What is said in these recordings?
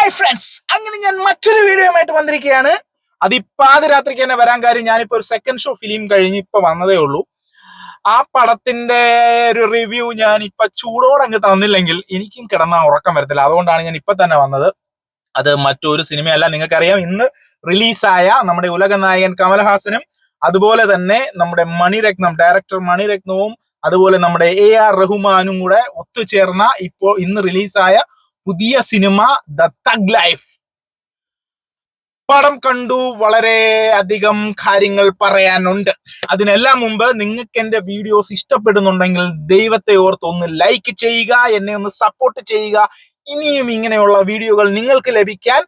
Hi friends, അങ്ങനെ ഞാൻ മറ്റൊരു വീഡിയോയുമായിട്ട് വന്നിരിക്കുകയാണ്. അത് പാതിരാത്രിക്ക് തന്നെ വരാൻ കാര്യം ഞാനിപ്പോ ഒരു സെക്കൻഡ് ഷോ ഫിലിം കഴിഞ്ഞ് ഇപ്പൊ വന്നതേ ഉള്ളൂ. ആ പടത്തിന്റെ ഒരു റിവ്യൂ ഞാൻ ഇപ്പൊ ചൂടോടെ അങ്ങ് തന്നില്ലെങ്കിൽ എനിക്കും കിടന്ന ഉറക്കം വരത്തില്ല. അതുകൊണ്ടാണ് ഞാൻ ഇപ്പൊ തന്നെ വന്നത്. അത് മറ്റൊരു സിനിമയല്ല, നിങ്ങൾക്കറിയാം, ഇന്ന് റിലീസായ നമ്മുടെ ഉലക നായകൻ കമൽഹാസനും അതുപോലെ തന്നെ നമ്മുടെ മണിരത്നം ഡയറക്ടർ മണിരത്നവും അതുപോലെ നമ്മുടെ AR റഹ്മാനും കൂടെ ഒത്തുചേർന്ന ഇന്ന് റിലീസായ പുതിയ സിനിമ ദ തഗ് ലൈഫ്. പടം കണ്ടു, വളരെ അധികം കാര്യങ്ങൾ പറയാനുണ്ട്. അതിനെല്ലാം മുമ്പ് നിങ്ങൾക്ക് എന്റെ വീഡിയോസ് ഇഷ്ടപ്പെടുന്നുണ്ടെങ്കിൽ ദൈവത്തെ ഓർത്ത് ഒന്ന് ലൈക്ക് ചെയ്യുക, എന്നെ ഒന്ന് സപ്പോർട്ട് ചെയ്യുക. ഇനിയും ഇങ്ങനെയുള്ള വീഡിയോകൾ നിങ്ങൾക്ക് ലഭിക്കാൻ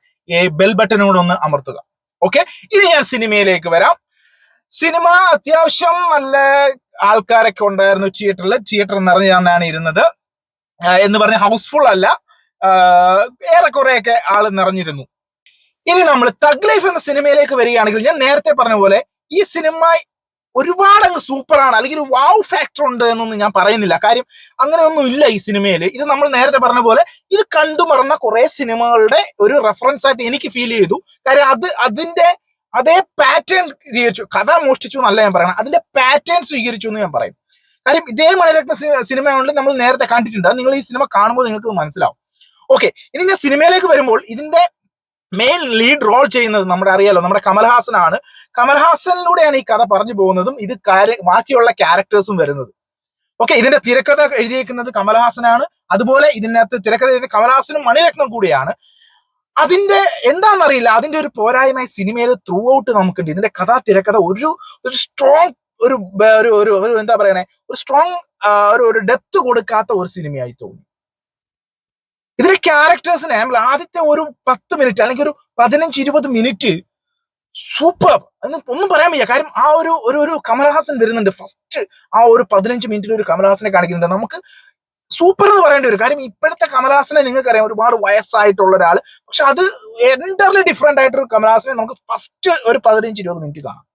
ബെൽ ബട്ടനോട് ഒന്ന് അമർത്തുക. ഓക്കെ, ഇനി ഞാൻ സിനിമയിലേക്ക് വരാം. സിനിമ അത്യാവശ്യം നല്ല ആൾക്കാരൊക്കെ ഉണ്ടായിരുന്നു തിയേറ്റർ നിറഞ്ഞാണ് ഇരുന്നത്. എന്ന് പറഞ്ഞ ഹൗസ്ഫുൾ അല്ല, ഏറെക്കുറെയൊക്കെ ആള് നിറഞ്ഞിരുന്നു. ഇനി നമ്മൾ തഗ് ലൈഫ് എന്ന സിനിമയിലേക്ക് വരികയാണെങ്കിൽ, ഞാൻ നേരത്തെ പറഞ്ഞ പോലെ ഈ സിനിമ ഒരുപാട് അങ്ങ് സൂപ്പറാണ്, അല്ലെങ്കിൽ ഒരു വാവ് ഫാക്ടർ ഉണ്ട് എന്നൊന്നും ഞാൻ പറയുന്നില്ല. കാര്യം അങ്ങനെയൊന്നും ഇല്ല ഈ സിനിമയിൽ. ഇത് നമ്മൾ നേരത്തെ പറഞ്ഞ പോലെ ഇത് കണ്ടുമറന്ന കുറെ സിനിമകളുടെ ഒരു റെഫറൻസ് ആയിട്ട് എനിക്ക് ഫീൽ ചെയ്തു. കാര്യം അതിന്റെ അതേ പാറ്റേൺ സ്വീകരിച്ചു. കഥ മോഷ്ടിച്ചു എന്നല്ല ഞാൻ പറയണം, അതിന്റെ പാറ്റേൺ സ്വീകരിച്ചു എന്ന് ഞാൻ പറയും. കാര്യം ഇതേ മണിരത്ന സിനിമകളിൽ നമ്മൾ നേരത്തെ കണ്ടിട്ടുണ്ട്. നിങ്ങൾ ഈ സിനിമ കാണുമ്പോൾ നിങ്ങൾക്ക് മനസ്സിലാവും. ഓക്കെ, ഇനി ഞാൻ സിനിമയിലേക്ക് വരുമ്പോൾ ഇതിന്റെ മെയിൻ ലീഡ് റോൾ ചെയ്യുന്നത് അറിയാലോ, നമ്മുടെ കമൽഹാസനാണ്. കമൽഹാസനിലൂടെയാണ് ഈ കഥ പറഞ്ഞു പോകുന്നതും ബാക്കിയുള്ള ക്യാരക്ടേഴ്സും വരുന്നത്. ഓക്കെ, ഇതിന്റെ തിരക്കഥ എഴുതിയേക്കുന്നത് കമൽഹാസനാണ്. അതുപോലെ ഇതിനകത്ത് തിരക്കഥ എഴുതിയ കമൽഹാസനും മണിരത്നം കൂടിയാണ്. അതിന്റെ എന്താണെന്നറിയില്ല, അതിന്റെ ഒരു പോരായ്മ സിനിമയിൽ ത്രൂ ഔട്ട് നമുക്കുണ്ട്. ഇതിന്റെ തിരക്കഥ ഒരു സ്ട്രോങ് ഒരു എന്താ പറയണേ, ഒരു സ്ട്രോങ് ഒരു ഡെപ്ത് കൊടുക്കാത്ത ഒരു സിനിമയായി തോന്നി. ഇതിലെ ക്യാരക്ടേഴ്സിനെ ആദ്യത്തെ ഒരു 10 മിനിറ്റ് അല്ലെങ്കിൽ ഒരു 15-20 മിനിറ്റ് സൂപ്പർ ഒന്നും പറയാൻ വയ്യ. കാര്യം ആ ഒരു കമൽഹാസൻ വരുന്നുണ്ട്. ഫസ്റ്റ് ആ ഒരു 15 മിനിറ്റിൽ ഒരു കമൽഹാസനെ കാണിക്കുന്നുണ്ട്. നമുക്ക് സൂപ്പർ എന്ന് പറയേണ്ടി വരും. കാര്യം ഇപ്പോഴത്തെ കമൽഹാസനെ നിങ്ങൾക്കറിയാം, ഒരുപാട് വയസ്സായിട്ടുള്ള ഒരാൾ. പക്ഷെ അത് എൻറ്റയർലി ഡിഫറെന്റ് ആയിട്ടൊരു കമൽഹാസനെ നമുക്ക് ഫസ്റ്റ് ഒരു 15-20 മിനിറ്റ് കാണാം.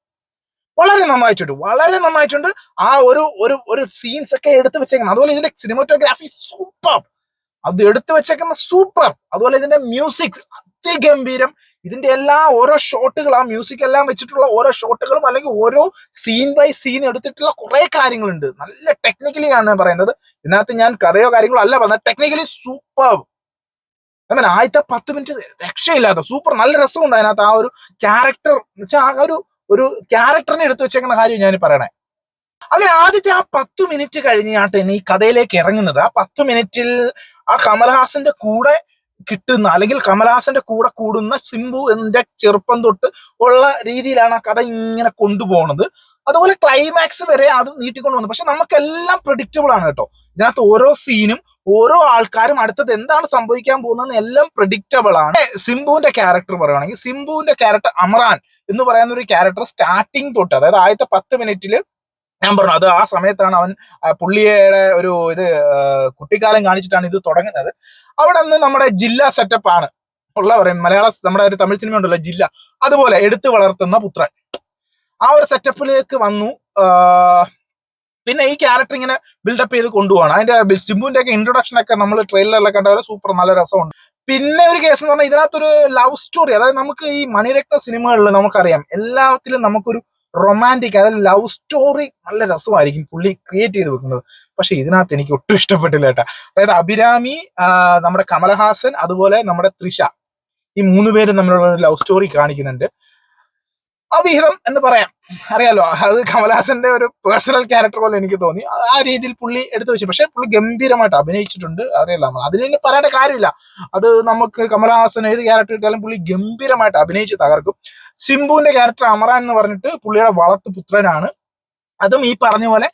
വളരെ നന്നായിട്ടുണ്ട്. ആ ഒരു സീൻസ് ഒക്കെ എടുത്തു വെച്ചേക്കണം. അതുപോലെ ഇതിന്റെ സിനിമാറ്റോഗ്രാഫി സൂപ്പർ, അത് എടുത്തു വെച്ചേക്കുന്ന സൂപ്പർ. അതുപോലെ ഇതിന്റെ മ്യൂസിക് അതിഗംഭീരം. ഇതിന്റെ ഓരോ ഷോട്ടുകൾ, ആ മ്യൂസിക് എല്ലാം വെച്ചിട്ടുള്ള ഓരോ ഷോട്ടുകളും അല്ലെങ്കിൽ ഓരോ സീൻ ബൈ സീൻ എടുത്തിട്ടുള്ള കുറെ കാര്യങ്ങളുണ്ട്. നല്ല ടെക്നിക്കലി ആണ് പറയുന്നത്. ഇതിനകത്ത് ഞാൻ കഥയോ കാര്യങ്ങളോ അല്ല പറഞ്ഞത്, ടെക്നിക്കലി സൂപ്പർ. അങ്ങനെ ആദ്യത്തെ 10 മിനിറ്റ് രക്ഷയില്ലാത്ത സൂപ്പർ, നല്ല രസമുണ്ട് അതിനകത്ത്. ആ ഒരു ക്യാരക്ടർ വെച്ചാൽ ആ ഒരു ക്യാരക്ടറിനെ എടുത്തു വെച്ചേക്കുന്ന കാര്യം ഞാൻ പറയണേ. അങ്ങനെ ആദ്യത്തെ ആ 10 മിനിറ്റ് കഴിഞ്ഞാട്ട് ഇനി ഈ കഥയിലേക്ക് ഇറങ്ങുന്നത്. ആ 10 മിനിറ്റിൽ ആ കമൽഹാസന്റെ കൂടെ കിട്ടുന്ന അല്ലെങ്കിൽ കമൽഹാസന്റെ കൂടെ കൂടുന്ന സിംബു എന്റെ ചെറുപ്പം തൊട്ട് ഉള്ള രീതിയിലാണ് ആ കഥ ഇങ്ങനെ കൊണ്ടുപോകുന്നത്. അതുപോലെ ക്ലൈമാക്സ് വരെ അത് നീട്ടിക്കൊണ്ടുപോകുന്നത്. പക്ഷെ നമുക്കെല്ലാം പ്രഡിക്റ്റബിൾ ആണ് കേട്ടോ. ഇതിനകത്ത് ഓരോ സീനും ഓരോ ആൾക്കാരും അടുത്തത് എന്താണ് സംഭവിക്കാൻ പോകുന്നത് എല്ലാം പ്രഡിക്റ്റബിൾ ആണ്. സിംബുവിന്റെ ക്യാരക്ടർ പറയുകയാണെങ്കിൽ, സിംബുവിന്റെ ക്യാരക്ടർ അമറാൻ എന്ന് പറയുന്ന ഒരു ക്യാരക്ടർ സ്റ്റാർട്ടിങ് തൊട്ട്, അതായത് ആദ്യത്തെ 10 മിനിറ്റിൽ ഞാൻ പറഞ്ഞു, അത് ആ സമയത്താണ് അവൻ പുള്ളിയുടെ ഒരു കുട്ടിക്കാലം കാണിച്ചിട്ടാണ് ഇത് തുടങ്ങുന്നത്. അവിടെ നിന്ന് നമ്മുടെ ജില്ല സെറ്റപ്പ് ആണ് പറയും. നമ്മുടെ ഒരു തമിഴ് സിനിമ ഉണ്ടല്ലോ ജില്ല, അതുപോലെ എടുത്തു വളർത്തുന്ന പുത്രൻ, ആ ഒരു സെറ്റപ്പിലേക്ക് വന്നു. പിന്നെ ഈ ക്യാരക്ടർ ഇങ്ങനെ ബിൽഡപ്പ് ചെയ്ത് കൊണ്ടുപോകണം. അതിന്റെ സിംബുവിന്റെ ഒക്കെ ഇൻട്രൊഡക്ഷൻ ഒക്കെ നമ്മൾ ട്രെയിലറിലൊക്കെ കണ്ടവരെ സൂപ്പർ, നല്ല രസമുണ്ട്. പിന്നെ ഒരു കേസ് എന്ന് പറഞ്ഞാൽ ഇതിനകത്തൊരു ലവ് സ്റ്റോറി, അതായത് നമുക്ക് ഈ മണിരത്ന സിനിമകളിൽ നമുക്കറിയാം എല്ലാത്തിലും നമുക്കൊരു റൊമാൻറ്റിക്, അതായത് ലവ് സ്റ്റോറി നല്ല രസമായിരിക്കും പുള്ളി ക്രിയേറ്റ് ചെയ്ത് വെക്കുന്നത്. പക്ഷെ ഇതിനകത്ത് എനിക്ക് ഒട്ടും ഇഷ്ടപ്പെട്ടില്ല കേട്ടാ. അതായത് അഭിരാമി, നമ്മുടെ കമൽഹാസൻ, അതുപോലെ നമ്മുടെ തൃഷ, ഈ 3 പേരും തമ്മിലുള്ള ഒരു ലവ് സ്റ്റോറി കാണിക്കുന്നുണ്ട്. അവിഹിതം എന്ന് പറയാം, അറിയാലോ. അത് കമൽഹാസന്റെ ഒരു പേഴ്സണൽ ക്യാരക്ടർ പോലെ എനിക്ക് തോന്നി. ആ രീതിയിൽ പുള്ളി എടുത്തു വെച്ചു. പക്ഷെ പുള്ളി ഗംഭീരമായിട്ട് അഭിനയിച്ചിട്ടുണ്ട്. അറിയാലോ, അതിന് പറയേണ്ട കാര്യമില്ല. അത് നമുക്ക് കമൽഹാസൻ ഏത് ക്യാരക്ടർ ഇട്ടാലും പുള്ളി ഗംഭീരമായിട്ട് അഭിനയിച്ച് തകർക്കും. സിംബുവിന്റെ ക്യാരക്ടർ അമറാൻ എന്ന് പറഞ്ഞിട്ട് പുള്ളിയുടെ വളർത്തു പുത്രനാണ്. അതും ഈ പറഞ്ഞ പോലെ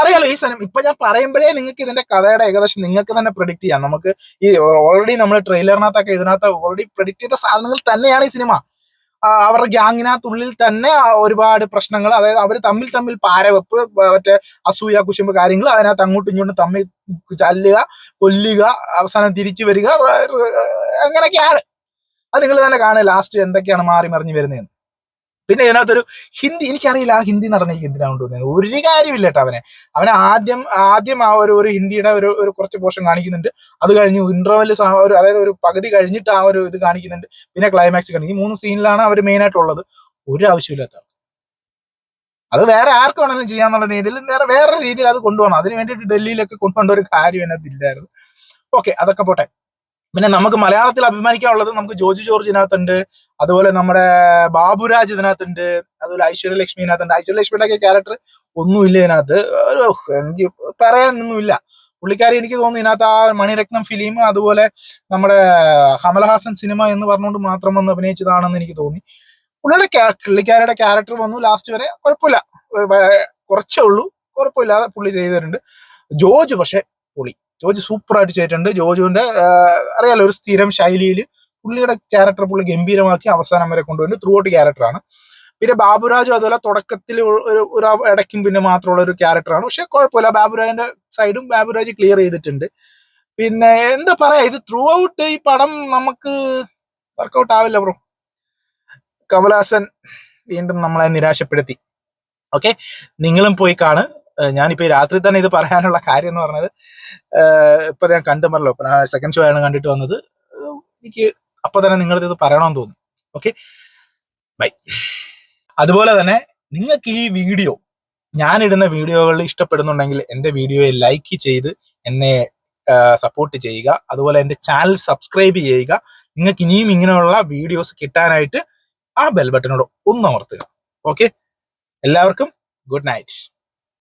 അറിയാലോ, ഈ സിനിമ ഇപ്പൊ ഞാൻ പറയുമ്പോഴേ നിങ്ങൾക്ക് ഇതിന്റെ കഥയുടെ ഏകദേശം നിങ്ങൾക്ക് തന്നെ പ്രെഡിക്റ്റ് ചെയ്യാം. നമുക്ക് ഈ ഓൾറെഡി നമ്മൾ ട്രെയിലറിനകത്തൊക്കെ ഇതിനകത്ത് ഓൾറെഡി പ്രെഡിക്റ്റ് ചെയ്ത സാധനങ്ങൾ തന്നെയാണ് ഈ സിനിമ. അവരുടെ ഗ്യാങ്ങിനകത്തുള്ളിൽ തന്നെ ഒരുപാട് പ്രശ്നങ്ങൾ, അതായത് അവർ തമ്മിൽ പാരവെപ്പ്, മറ്റേ അസൂയ, കുശുമ്പ് കാര്യങ്ങൾ, അതിനകത്ത് അങ്ങോട്ടും ഇങ്ങോട്ടും തമ്മിൽ ചല്ലുക, കൊല്ലുക, അവസാനം തിരിച്ചു വരിക, അങ്ങനെയൊക്കെയാണ്. അത് നിങ്ങൾ തന്നെ കാണുക ലാസ്റ്റ് എന്തൊക്കെയാണ് മാറി മറിഞ്ഞു വരുന്നതെന്ന്. പിന്നെ ഇതിനകത്തൊരു ഹിന്ദി, എനിക്കറിയില്ല ആ ഹിന്ദി നടന്ന എന്തിനാ കൊണ്ടുവന്നത്, ഒരു കാര്യമില്ല കേട്ടോ. അവനെ ആദ്യം ആ ഒരു ഹിന്ദിയുടെ ഒരു കുറച്ച് പോർഷൻ കാണിക്കുന്നുണ്ട്. അത് കഴിഞ്ഞ് ഇന്റർവെല് അതായത് ഒരു പകുതി കഴിഞ്ഞിട്ട് ആ ഒരു ഇത് കാണിക്കുന്നുണ്ട്. പിന്നെ ക്ലൈമാക്സ് കാണിക്കും. ഈ 3 സീനിലാണ് അവർ മെയിൻ ആയിട്ടുള്ളത്. ഒരു ആവശ്യമില്ലാത്ത, അത് വേറെ ആർക്ക് വേണമെങ്കിലും ചെയ്യാന്നുള്ള രീതിയിൽ വേറെ രീതിയിൽ അത് കൊണ്ടുപോകണം. അതിന് വേണ്ടിയിട്ട് ഡൽഹിയിലൊക്കെ കൊണ്ടുപോകേണ്ട ഒരു കാര്യം അതിനകത്ത് ഇല്ലായിരുന്നു. ഓക്കെ, അതൊക്കെ പോട്ടെ. പിന്നെ നമുക്ക് മലയാളത്തിൽ അഭിമാനിക്കാനുള്ളത് നമുക്ക് ജോജു ജോർജ് ഇതിനകത്തുണ്ട്, അതുപോലെ നമ്മുടെ ബാബുരാജ് ഇതിനകത്തുണ്ട്, അതുപോലെ ഐശ്വര്യലക്ഷ്മി ഇതിനകത്തുണ്ട്. ഐശ്വര്യലക്ഷ്മിയുടെ ഒക്കെ ക്യാരക്ടർ ഒന്നുമില്ല ഇതിനകത്ത്, എനിക്ക് പറയാനൊന്നുമില്ല. പുള്ളിക്കാരി എനിക്ക് തോന്നുന്നു ഇതിനകത്ത് ആ മണിരത്നം ഫിലിം അതുപോലെ നമ്മുടെ കമൽഹാസൻ സിനിമ എന്ന് പറഞ്ഞുകൊണ്ട് മാത്രം വന്ന് അഭിനയിച്ചതാണെന്ന് എനിക്ക് തോന്നി. പുള്ളിക്കാരുടെ ക്യാരക്ടർ വന്നു ലാസ്റ്റ് വരെ, കുഴപ്പമില്ല, കുറച്ചേ ഉള്ളൂ, കുഴപ്പമില്ലാതെ പുള്ളി ചെയ്തിട്ടുണ്ട്. ജോജു പക്ഷെ ജോജു സൂപ്പർ ആയിട്ട് ചെയ്തിട്ടുണ്ട്. ജോജുവിന്റെ അറിയാലോ ഒരു സ്ഥിരം ശൈലിയിൽ പുള്ളിയുടെ ക്യാരക്ടർ പുള്ളി ഗംഭീരമാക്കി അവസാനം വരെ കൊണ്ടുവരുന്നത് ത്രൂ ഔട്ട് ക്യാരക്ടറാണ്. പിന്നെ ബാബുരാജും അതുപോലെ തുടക്കത്തിൽ ഒരു ഇടയ്ക്കും പിന്നെ മാത്രമുള്ള ഒരു ക്യാരക്ടറാണ്. പക്ഷെ കുഴപ്പമില്ല, ബാബുരാജിന്റെ സൈഡും ബാബുരാജ് ക്ലിയർ ചെയ്തിട്ടുണ്ട്. പിന്നെ എന്താ പറയാ, ഇത് ത്രൂ ഔട്ട് ഈ പടം നമുക്ക് വർക്കൗട്ട് ആവില്ല ബ്രോ. കമൽഹാസൻ വീണ്ടും നമ്മളെ നിരാശപ്പെടുത്തി. ഓക്കെ, നിങ്ങളും പോയി കാണ്. ഞാനിപ്പോ രാത്രി തന്നെ ഇത് പറയാനുള്ള കാര്യം എന്ന് പറഞ്ഞത്, ഇപ്പൊ ഞാൻ കണ്ടുമല്ലോ, സെക്കൻഡ് ഷോ ആണ് കണ്ടിട്ട് വന്നത്. എനിക്ക് അപ്പൊ തന്നെ നിങ്ങളുടെ ഇത് പറയണമെന്ന് തോന്നി. Okay, bye. അതുപോലെ തന്നെ നിങ്ങൾക്ക് ഈ വീഡിയോ, ഞാനിടുന്ന വീഡിയോകൾ ഇഷ്ടപ്പെടുന്നുണ്ടെങ്കിൽ എൻ്റെ വീഡിയോയെ ലൈക്ക് ചെയ്ത് എന്നെ സപ്പോർട്ട് ചെയ്യുക. അതുപോലെ എൻ്റെ ചാനൽ സബ്സ്ക്രൈബ് ചെയ്യുക. നിങ്ങൾക്ക് ഇനിയും ഇങ്ങനെയുള്ള വീഡിയോസ് കിട്ടാനായിട്ട് ആ ബെൽ ബട്ടനോട് ഒന്ന് അമർത്തുക. ഓക്കെ, എല്ലാവർക്കും ഗുഡ് നൈറ്റ്.